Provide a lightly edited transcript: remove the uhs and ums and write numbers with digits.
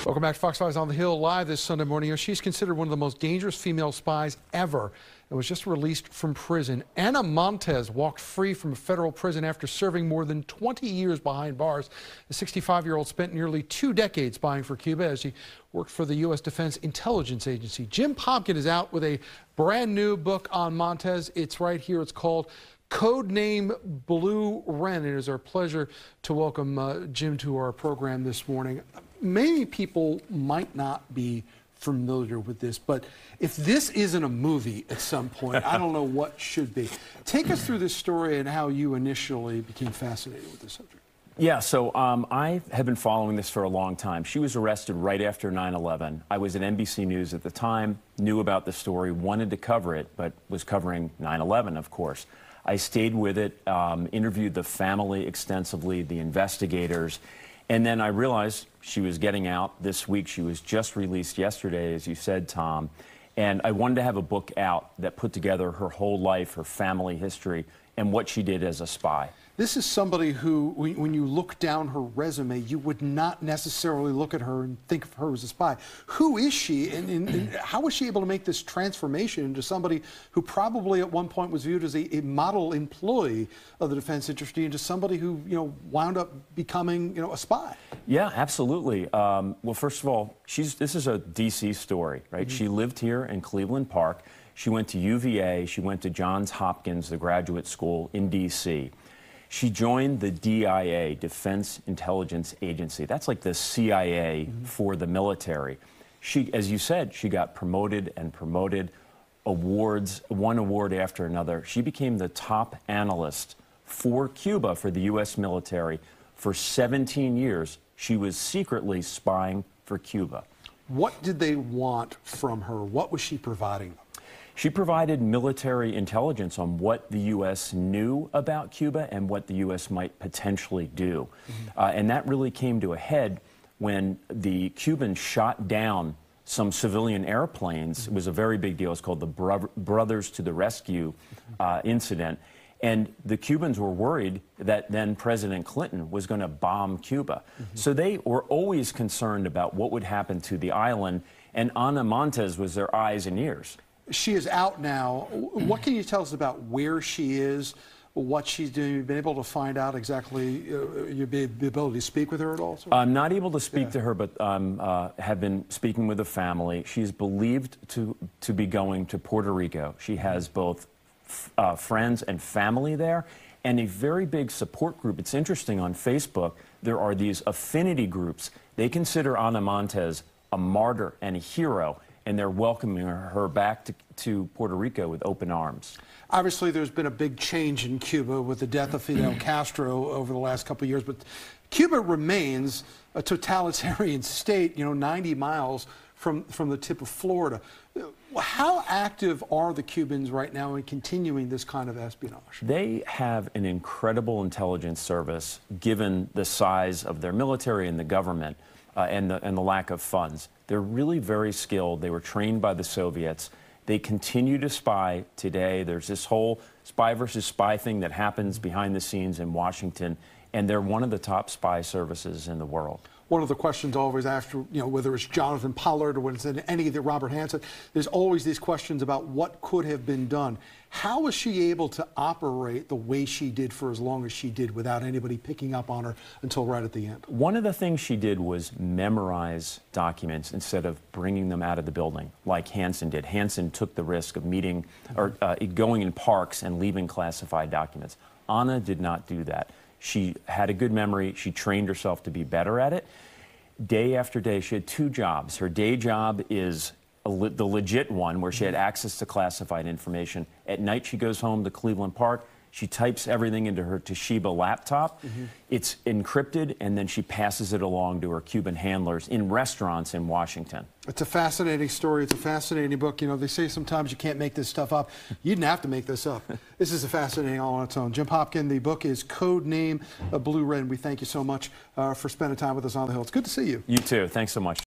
Welcome back to Fox 5's On the Hill live this Sunday morning. She's considered one of the most dangerous female spies ever and was just released from prison. Anna Montes walked free from a federal prison after serving more than 20 years behind bars. The 65-year-old spent nearly 2 decades spying for Cuba as she worked for the U.S. Defense Intelligence Agency. Jim Popkin is out with a brand new book on Montes. It's right here. It's called Name Blue Wren. It is our pleasure to welcome Jim to our program this morning. Many people might not be familiar with this, but if this isn't a movie at some point, I don't know what should be. Take us through this story and how you initially became fascinated with this subject. Yeah, so I have been following this for a long time. She was arrested right after 9/11. I was at NBC News at the time, knew about the story, wanted to cover it, but was covering 9/11, of course. I stayed with it, interviewed the family extensively, the investigators, and then I realized she was getting out this week. She was just released yesterday, as you said, Tom, and I wanted to have a book out that put together her whole life, her family history, and what she did as a spy. This is somebody who, when you look down her resume, you would not necessarily look at her and think of her as a spy. Who is she, and how was she able to make this transformation into somebody who probably at one point was viewed as a model employee of the defense industry into somebody who, wound up becoming, a spy? Yeah, absolutely. Well, first of all, this is a D.C. story, right? Mm-hmm. She lived here in Cleveland Park. She went to UVA. She went to Johns Hopkins, the graduate school in D.C. She joined the DIA, Defense Intelligence Agency. That's like the CIA for the military. She, as you said, she got promoted and promoted, awards, one award after another. She became the top analyst for Cuba for the U.S. military. For 17 years, she was secretly spying for Cuba. What did they want from her? What was she providing them? She provided military intelligence on what the U.S. knew about Cuba and what the U.S. might potentially do. And that really came to a head when the Cubans shot down some civilian airplanes. It was a very big deal. It's called the Brothers to the Rescue incident. And the Cubans were worried that then President Clinton was going to bomb Cuba. So they were always concerned about what would happen to the island, and Anna Montes was their eyes and ears. She is out now. What can you tell us about where she is, what she's doing? You've been able to find out exactly the ability to speak with her at all? I'm not able to speak to her, but have been speaking with the family. She's believed to be going to Puerto Rico. She has both friends and family there, and a very big support group. It's interesting, on Facebook, there are these affinity groups. They consider Anna Montes a martyr and a hero, and they're welcoming her back to Puerto Rico with open arms. Obviously, there's been a big change in Cuba with the death of Fidel Castro over the last couple of years, but Cuba remains a totalitarian state, 90 miles from the tip of Florida. How active are the Cubans right now in continuing this kind of espionage? They have an incredible intelligence service, given the size of their military and the government. And the lack of funds. They're really very skilled. They were trained by the Soviets. They continue to spy today. There's this whole spy versus spy thing that happens behind the scenes in Washington, and they're one of the top spy services in the world. One of the questions always after, whether it's Jonathan Pollard or when it's any of the Robert Hansen, there's always these questions about what could have been done. How was she able to operate the way she did for as long as she did without anybody picking up on her until right at the end? One of the things she did was memorize documents instead of bringing them out of the building, like Hansen did. Hansen took the risk of meeting or going in parks and leaving classified documents. Anna did not do that. She had a good memory. She trained herself to be better at it. Day after day, she had 2 jobs. Her day job is the legit one, where she had access to classified information. At night, she goes home to Cleveland Park. She types everything into her Toshiba laptop. It's encrypted, and then she passes it along to her Cuban handlers in restaurants in Washington. It's a fascinating story. It's a fascinating book. They say sometimes you can't make this stuff up. You didn't have to make this up. This is a fascinating all on its own. Jim Popkin, the book is Name Blue Wren. We thank you so much for spending time with us on the Hill. It's good to see you. You too. Thanks so much.